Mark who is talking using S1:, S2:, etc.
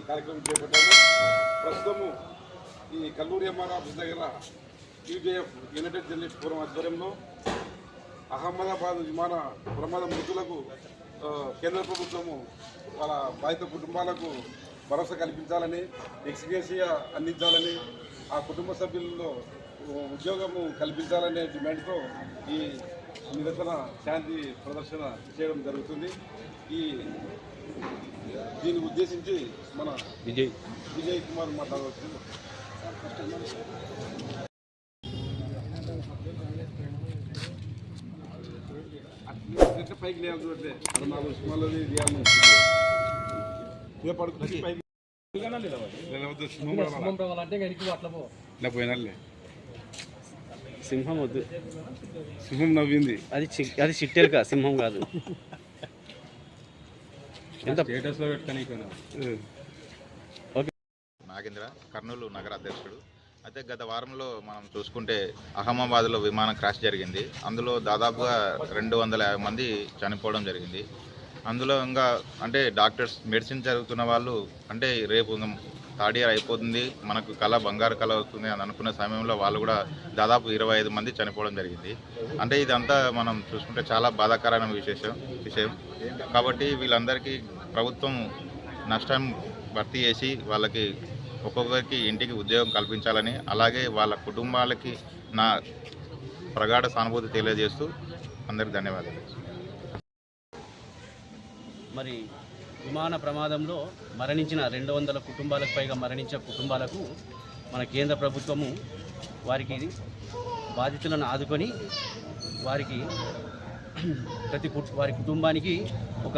S1: కార్యక్రమం చేపట్టాము. ప్రస్తుతము ఈ కల్లూరి ఎంఆర్ ఆఫీస్ దగ్గర యూజేఎఫ్ యునైటెడ్ జర్నలిస్ట్ ఫోరం ఆధ్వర్యంలో అహ్మదాబాద్ విమాన ప్రమాద మృతులకు కేంద్ర ప్రభుత్వము వాళ్ళ బాధిత కుటుంబాలకు భరోసా కల్పించాలని, ఎక్స్గ్రేషియా అందించాలని, ఆ కుటుంబ సభ్యులలో ఉద్యోగము కల్పించాలనే డిమాండ్తో ఈ నిరసన శాంతి ప్రదర్శన చేయడం జరుగుతుంది. దీన్ని ఉద్దేశించి మన విజయ్ కుమార్ మాట్లాడవచ్చు. పైకి లేదు చూడండి, 4 సినిమాలది పోయినాలే.
S2: సింహం వద్దు,
S1: సింహం నవ్వింది.
S2: అది చిట్టెలుక, సింహం కాదు. ఎంత
S1: స్టేటస్లో పెట్టుకొని
S3: నాగేంద్ర, కర్నూలు నగర అధ్యక్షుడు. అయితే గత వారంలో మనం చూసుకుంటే అహ్మదాబాద్లో విమానం క్రాష్ జరిగింది. అందులో దాదాపుగా 250 మంది చనిపోవడం జరిగింది. అందులో ఇంకా అంటే డాక్టర్స్, మెడిసిన్ చదువుతున్న వాళ్ళు అంటే రేపు థర్డ్ ఇయర్ అయిపోతుంది, మనకు బంగారు కళ వస్తుంది అని అనుకున్న సమయంలో వాళ్ళు కూడా దాదాపు 25 మంది చనిపోవడం జరిగింది. అంటే ఇదంతా మనం చూసుకుంటే చాలా బాధాకరమైన విషయం. కాబట్టి వీళ్ళందరికీ ప్రభుత్వం నష్టం భర్తీ చేసి వాళ్ళకి ఒక్కొక్కరికి ఇంటికి ఉద్యోగం కల్పించాలని, అలాగే వాళ్ళ కుటుంబాలకి నా ప్రగాఢ సానుభూతి తెలియజేస్తూ అందరికి ధన్యవాదాలు.
S2: మరి విమాన ప్రమాదంలో మరణించిన 200 కుటుంబాలకు పైగా మరణించిన కుటుంబాలకు మన కేంద్ర ప్రభుత్వము వారికి బాధితులను ఆదుకొని వారి కుటుంబానికి ఒక